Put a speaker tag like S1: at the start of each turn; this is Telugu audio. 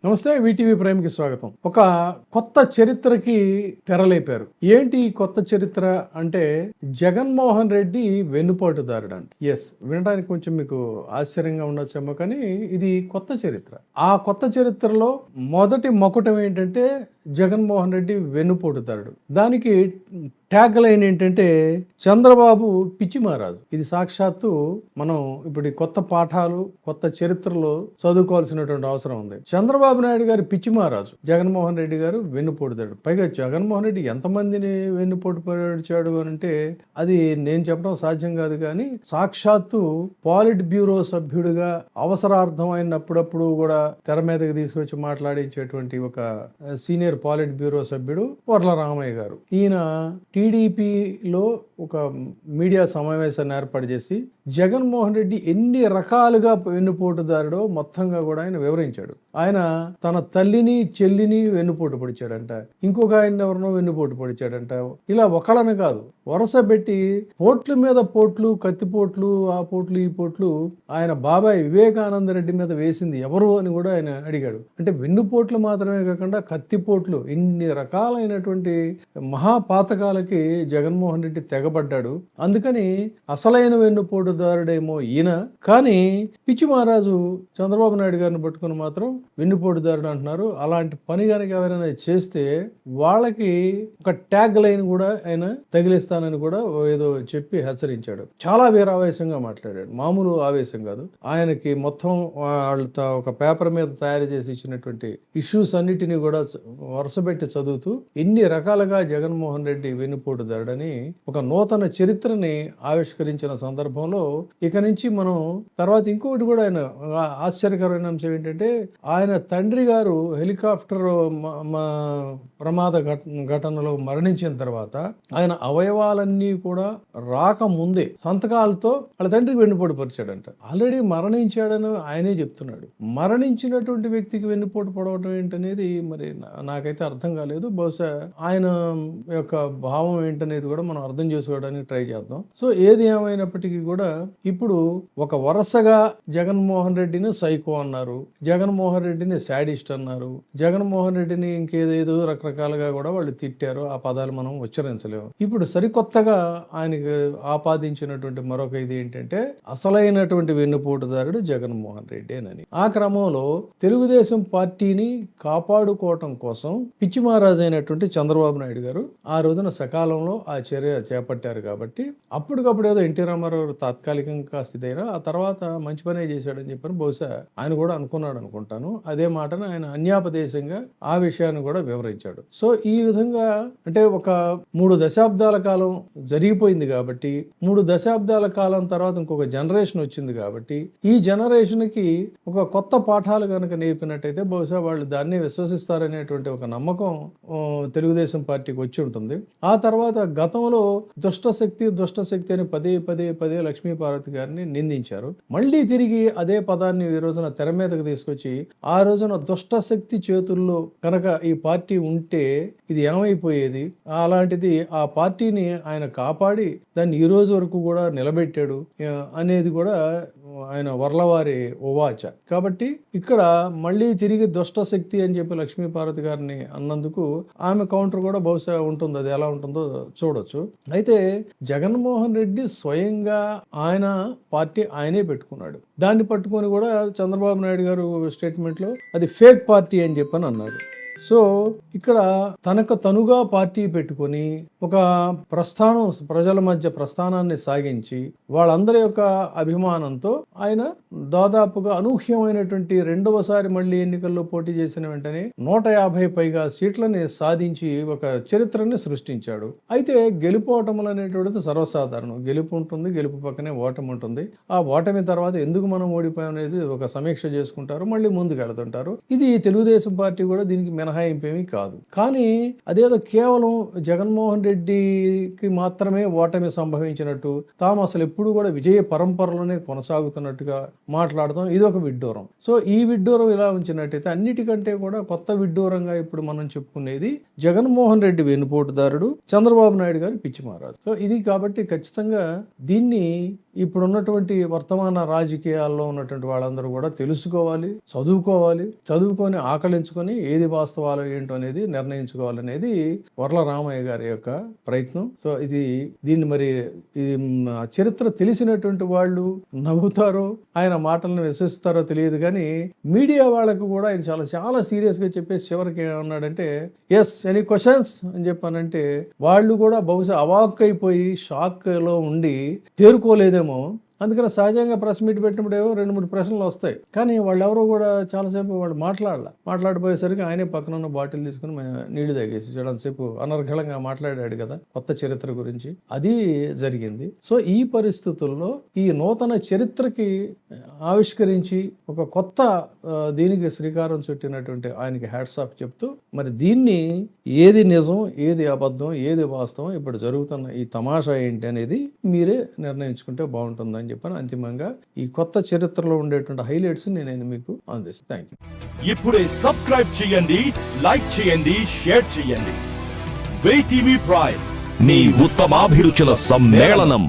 S1: నమస్తే, వీటీవీ ప్రైమ్కి స్వాగతం. ఒక కొత్త చరిత్రకి తెరలేపారు. ఏంటి ఈ కొత్త చరిత్ర అంటే జగన్మోహన్ రెడ్డి వెన్నుపోటుదారుడు అంట. ఎస్, వినడానికి కొంచెం మీకు ఆశ్చర్యంగా ఉండొచ్చేమో, కానీ ఇది కొత్త చరిత్ర. ఆ కొత్త చరిత్రలో మొదటి మకుటం ఏంటంటే జగన్మోహన్ రెడ్డి వెన్నుపోటుదారుడు. దానికి ట్యాగ్ లైన్ ఏంటంటే చంద్రబాబు పిచ్చి మహారాజు. ఇది సాక్షాత్తు మనం ఇప్పుడు కొత్త పాఠాలు, కొత్త చరిత్రలో చదువుకోవాల్సినటువంటి అవసరం ఉంది. చంద్రబాబు నాయుడు గారు పిచ్చి మహారాజు, జగన్మోహన్ రెడ్డి గారు వెన్నుపోటుదారుడు. పైగా జగన్మోహన్ రెడ్డి ఎంతమందిని వెన్నుపోటు పొడిచాడు అని అంటే అది నేను చెప్పడం సాధ్యం కాదు, కానీ సాక్షాత్తు పాలిట్ బ్యూరో సభ్యుడిగా అవసరార్థం అయినప్పుడప్పుడు కూడా తెర మీదకి తీసుకొచ్చి మాట్లాడించేటువంటి ఒక సీనియర్ పాలిట్ బ్యూరో సభ్యుడు వర్ల రామయ్య గారు. ఈయన టీడీపీలో ఒక మీడియా సమావేశాన్ని ఏర్పాటు చేసి జగన్మోహన్ రెడ్డి ఎన్ని రకాలుగా వెన్నుపోటుదారుడో మొత్తంగా కూడా ఆయన వివరించాడు. ఆయన తన తల్లిని చెల్లిని వెన్నుపోటు పొడిచాడంట, ఇంకొక ఆయన ఎవరినో వెన్నుపోటు పొడిచాడంట. ఇలా ఒకళ్ళని కాదు, వరుస పెట్టి పోట్ల మీద పోట్లు, కత్తిపోట్లు, ఆ పోట్లు ఈ పోట్లు ఆయన బాబాయ్ వివేకానంద రెడ్డి మీద వేసింది ఎవరు అని కూడా ఆయన అడిగాడు. అంటే వెన్నుపోట్లు మాత్రమే కాకుండా కత్తిపోట్లు, ఇన్ని రకాలైనటువంటి మహాపాతకాలకి జగన్మోహన్ రెడ్డి తెగబడ్డాడు. అందుకని అసలైన వెన్నుపోటుదారుడేమో ఈయన, కానీ పిచ్చి మహారాజు చంద్రబాబు నాయుడు గారిని పట్టుకుని మాత్రం వెన్నుపోటుదారుడు అంటున్నారు. అలాంటి పని కనుక ఎవరైనా చేస్తే వాళ్ళకి ఒక ట్యాగ్ లైన్ కూడా ఆయన తగిలిస్తానని కూడా ఏదో చెప్పి హెచ్చరించాడు. చాలా వీరావేశంగా మాట్లాడాడు, మామూలు ఆవేశం కాదు. ఆయనకి మొత్తం వాళ్ళతో ఒక పేపర్ మీద తయారు చేసి ఇచ్చినటువంటి ఇష్యూస్ అన్నిటినీ కూడా వరుసపెట్టి చదువుతూ ఎన్ని రకాలుగా జగన్మోహన్ రెడ్డి వెన్నుపోటుదారుడని ఒక నూతన చరిత్రని ఆవిష్కరించిన సందర్భంలో ఇక నుంచి మనం తర్వాత ఇంకొకటి కూడా ఆయన ఆశ్చర్యకరమైన అంశం ఏంటంటే ఆయన తండ్రి గారు హెలికాప్టర్ ప్రమాద ఘటనలో మరణించిన తర్వాత ఆయన అవయవాలన్నీ కూడా రాకముందే సంతకాలతో వాళ్ళ తండ్రికి వెన్నుపోటు పరిచాడంట. ఆల్రెడీ మరణించాడని ఆయనే చెప్తున్నాడు. మరణించినటువంటి వ్యక్తికి వెన్నుపోటు పడవడం ఏంటనేది మరి నాకైతే అర్థం కాలేదు. బహుశా ఆయన యొక్క భావం ఏంటనేది కూడా మనం అర్థం చేసుకోవడానికి ట్రై చేద్దాం. సో ఏది ఏమైనప్పటికీ కూడా ఇప్పుడు ఒక వరుసగా జగన్మోహన్ రెడ్డిని సైకో అన్నారు, జగన్మోహన్ రెడ్డిని శాడిస్ట్ అన్నారు, జగన్మోహన్ రెడ్డిని ఇంకేదేదో రకరకాలుగా కూడా వాళ్ళు తిట్టారు. ఆ పదాలు మనం ఉచ్చరించలేము. ఇప్పుడు సరికొత్తగా ఆయనకి ఆపాదించినటువంటి మరొక ఇది ఏంటంటే అసలైనటువంటి వెన్నుపోటుదారుడు జగన్మోహన్ రెడ్డి అని. ఆ క్రమంలో తెలుగుదేశం పార్టీని కాపాడుకోవటం కోసం పిచ్చి మహారాజు అయినటువంటి చంద్రబాబు నాయుడు గారు ఆ రోజున సకాలంలో ఆ చర్య చేపట్టారు. కాబట్టి అప్పటికప్పుడు ఏదో ఎన్టీ రామారావు తాత్కాలికంగా స్థితైనా ఆ తర్వాత మంచి పనే చేశాడని చెప్పని బహుశా ఆయన కూడా అనుకున్నాడు అనుకుంటాను. అదే మాటను ఆయన అన్యాపదేశంగా ఆ విషయాన్ని కూడా వివరించాడు. సో ఈ విధంగా అంటే ఒక 3 దశాబ్దాల కాలం జరిగిపోయింది కాబట్టి 3 దశాబ్దాల కాలం తర్వాత ఇంకొక జనరేషన్ వచ్చింది కాబట్టి ఈ జనరేషన్ కి ఒక కొత్త పాఠాలు కనుక నేర్పినట్టయితే బహుశా వాళ్ళు దాన్ని విశ్వసిస్తారనేటువంటి ఒక నమ్మకం తెలుగుదేశం పార్టీకి వచ్చి ఉంటుంది. ఆ తర్వాత గతంలో దుష్టశక్తి అని పదే లక్ష్మీపార్వతి గారిని నిందించారు. మళ్ళీ తిరిగి అదే పదాన్ని ఈ రోజున తెర మీదకి తీసుకొచ్చి ఆ రోజున దుష్టశక్తి చేతుల్లో కనుక ఈ పార్టీ ఉంటే ఇది ఏమైపోయేది, అలాంటిది ఆ పార్టీని ఆయన కాపాడి దాన్ని ఈ రోజు వరకు కూడా నిలబెట్టాడు అనేది కూడా ఆయన వర్లవారి ఉవాచ. కాబట్టి ఇక్కడ మళ్ళీ తిరిగి దుష్టశక్తి అని చెప్పి లక్ష్మీపార్వతి గారిని అన్నందుకు ఆమె కౌంటర్ కూడా బహుశా ఉంటుంది. అది ఎలా ఉంటుందో చూడొచ్చు. అయితే జగన్మోహన్ రెడ్డి స్వయంగా ఆయన పార్టీ ఆయనే పెట్టుకున్నాడు. దాన్ని పట్టుకొని కూడా చంద్రబాబు నాయుడు గారు స్టేట్మెంట్లో అది ఫేక్ పార్టీ అని చెప్పని అన్నాడు. సో ఇక్కడ తనకు తనుగా పార్టీ పెట్టుకొని ఒక ప్రజల మధ్య ప్రస్థానాన్ని సాగించి వాళ్ళందరి యొక్క అభిమానంతో ఆయన దాదాపుగా అనూహ్యమైనటువంటి రెండవసారి మళ్ళీ ఎన్నికల్లో పోటీ చేసిన వెంటనే 150 పైగా సీట్లని సాధించి ఒక చరిత్రని సృష్టించాడు. అయితే గెలుపోవటములు అనేటువంటిది సర్వసాధారణం. గెలుపు ఉంటుంది, గెలుపు పక్కనే ఓటమి ఉంటుంది. ఆ ఓటమి తర్వాత ఎందుకు మనం ఓడిపోయాం అనేది ఒక సమీక్ష చేసుకుంటారు, మళ్ళీ ముందుకు వెళుతుంటారు. ఇది తెలుగుదేశం పార్టీ కూడా దీనికి మినహాయింపు ఏమీ కాదు. కానీ అదేదో కేవలం జగన్మోహన్ రెడ్డికి మాత్రమే ఓటమి సంభవించినట్టు, తాము అసలు ఎప్పుడు కూడా విజయ పరంపరలోనే కొనసాగుతున్నట్టుగా మాట్లాడతాం. ఇది ఒక విడ్డూరం. సో ఈ విడ్డూరం ఇలా ఉంచినట్టయితే అన్నిటికంటే కూడా కొత్త విడ్డూరంగా ఇప్పుడు మనం చెప్పుకునేది జగన్మోహన్ రెడ్డి వెన్నుపోటుదారుడు, చంద్రబాబు నాయుడు గారి పిచ్చి మహారాజు. సో ఇది కాబట్టి ఖచ్చితంగా దీన్ని ఇప్పుడున్నటువంటి వర్తమాన రాజకీయాల్లో ఉన్నటువంటి వాళ్ళందరూ కూడా తెలుసుకోవాలి, చదువుకొని ఆకలించుకొని ఏది వాస్తవాలు ఏంటో అనేది నిర్ణయించుకోవాలనేది వర్ల రామయ్య గారి యొక్క ప్రయత్నం. సో దీన్ని మరి ఇది చరిత్ర తెలిసినటువంటి వాళ్ళు నవ్వుతారో ఆయన మాటలను విశ్వసిస్తారో తెలియదు, కానీ మీడియా వాళ్ళకు కూడా ఆయన చాలా చాలా సీరియస్ గా చెప్పేసి చివరికి ఏమన్నాడంటే ఎస్ ఎనీ క్వశ్చన్స్ అని చెప్పానంటే వాళ్ళు కూడా బహుశా అవాక్కైపోయి షాక్ లో ఉండి తేరుకోలేదేమో. అందుకని సహజంగా ప్రెస్ మీట్ పెట్టినప్పుడు ఏవో 2-3 ప్రశ్నలు వస్తాయి, కానీ వాళ్ళెవరూ కూడా చాలాసేపు వాళ్ళు మాట్లాడిపోయేసరికి ఆయనే పక్కన ఉన్న బాటిల్ తీసుకుని నీళ్లు తాగేసి చూడంతసేపు అనర్గళంగా మాట్లాడాడు కదా కొత్త చరిత్ర గురించి. అది జరిగింది. సో ఈ పరిస్థితుల్లో ఈ నూతన చరిత్రకి ఆవిష్కరించి ఒక కొత్త దీనికి శ్రీకారం చుట్టినటువంటి ఆయనకి హ్యాట్స్ ఆఫ్ చెప్తూ, మరి దీన్ని ఏది నిజం, ఏది అబద్ధం, ఏది వాస్తవం, ఇప్పుడు జరుగుతున్న ఈ తమాషా ఏంటి అనేది మీరే నిర్ణయించుకుంటే బాగుంటుందని చెప్పాను. అంతిమంగా ఈ కొత్త చరిత్రలో ఉండేటువంటి హైలైట్స్ నేను మీకు అందిస్తాను. Thank you.
S2: ఇప్పుడే సబ్స్క్రైబ్ చేయండి, లైక్ చేయండి, షేర్ చేయండి. VTV ప్రైమ్, మీ ఉత్తమాభిరుచుల సమ్మేళనం.